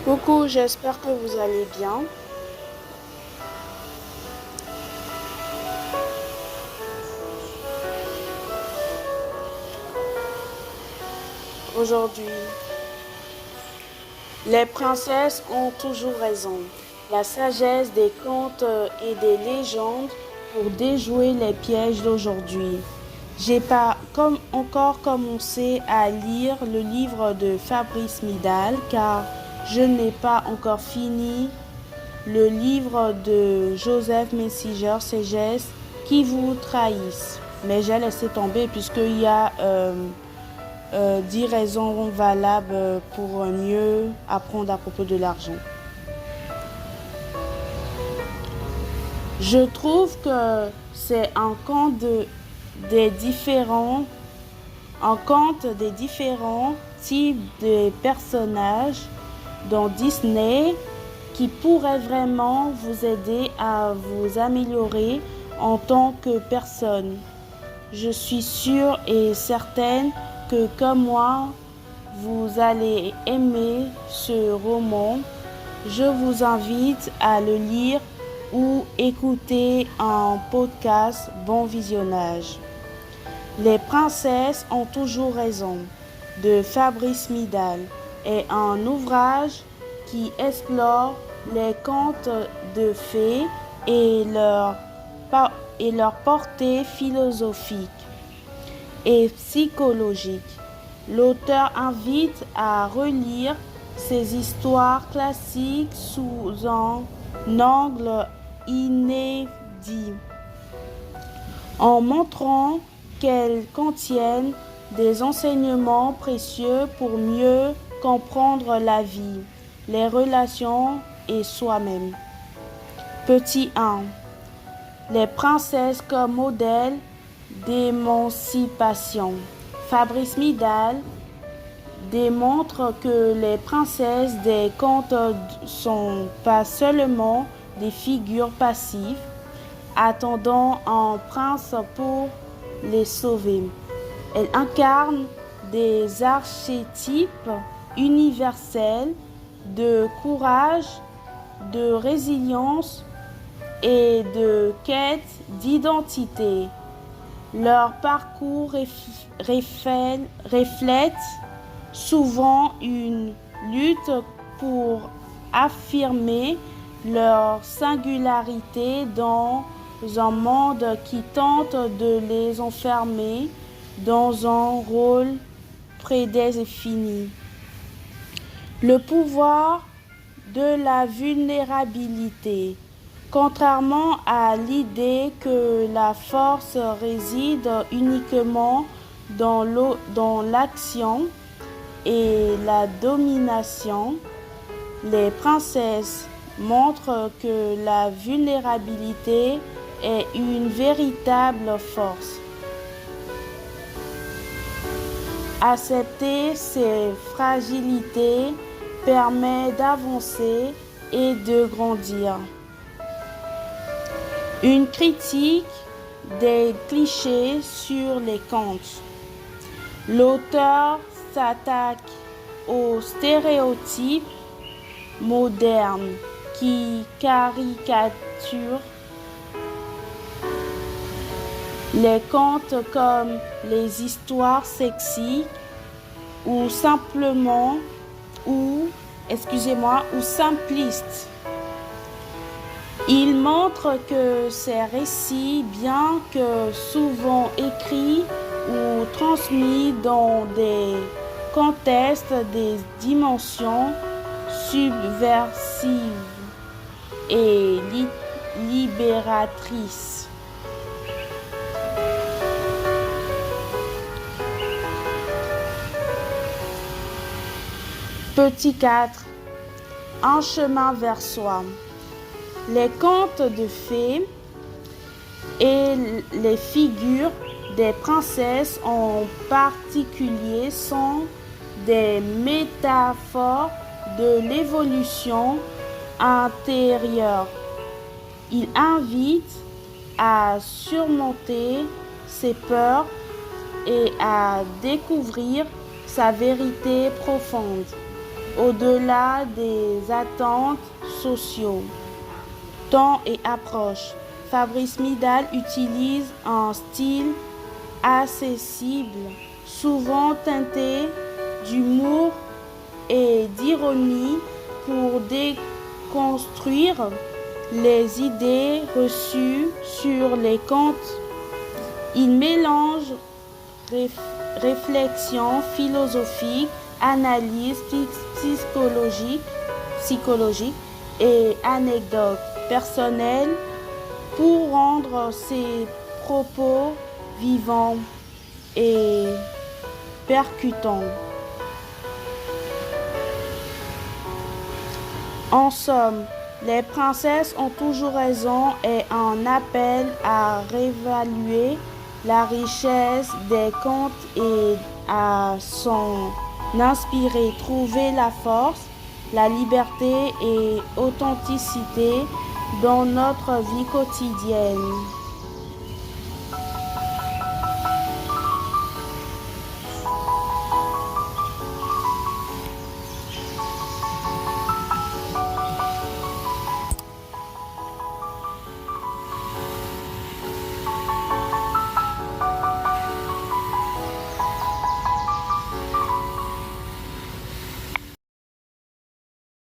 Coucou, j'espère que vous allez bien. Aujourd'hui, les princesses ont toujours raison. La sagesse des contes et des légendes pour déjouer les pièges d'aujourd'hui. J'ai pas encore commencé à lire le livre de Fabrice Midal car je n'ai pas encore fini le livre de Joseph Messinger, Sagesse qui vous trahissent. Mais j'ai laissé tomber puisqu'il y a 10 raisons valables pour mieux apprendre à propos de l'argent. Je trouve que c'est un conte des différents types de personnages dans Disney qui pourrait vraiment vous aider à vous améliorer en tant que personne. Je suis sûre et certaine que comme moi, vous allez aimer ce roman. Je vous invite à le lire ou écouter un podcast. Bon visionnage. Les princesses ont toujours raison de Fabrice Midal est un ouvrage qui explore les contes de fées et leur portée philosophique et psychologique. L'auteur invite à relire ces histoires classiques sous un angle inédit, en montrant qu'elles contiennent des enseignements précieux pour mieux comprendre la vie, les relations et soi-même. Petit 1. Les princesses comme modèle d'émancipation. Fabrice Midal démontre que les princesses des contes sont pas seulement des figures passives attendant un prince pour les sauver. Elles incarnent des archétypes universels de courage, de résilience et de quête d'identité. Leur parcours reflète souvent une lutte pour affirmer leur singularité dans un monde qui tente de les enfermer dans un rôle prédéfini. Le pouvoir de la vulnérabilité. Contrairement à l'idée que la force réside uniquement dans l'action et la domination, les princesses montrent que la vulnérabilité est une véritable force. Accepter ses fragilités permet d'avancer et de grandir. Une critique des clichés sur les contes. L'auteur s'attaque aux stéréotypes modernes qui caricaturent les contes comme les histoires sexy ou simplistes. Il montre que ces récits, bien que souvent écrits ou transmis dans des contextes des dimensions subversives et libératrices. Petit 4. Un chemin vers soi. Les contes de fées et les figures des princesses en particulier sont des métaphores de l'évolution intérieure. Ils invitent à surmonter ses peurs et à découvrir sa vérité profonde. au-delà des attentes sociaux. Temps et approche. Fabrice Midal utilise un style accessible, souvent teinté d'humour et d'ironie pour déconstruire les idées reçues sur les contes. Il mélange réflexion philosophique, analyse psychologique et anecdotes personnelles pour rendre ses propos vivants et percutants. En somme, les princesses ont toujours raison est un appel à réévaluer la richesse des contes et à s'en inspirer, trouver la force, la liberté et authenticité dans notre vie quotidienne.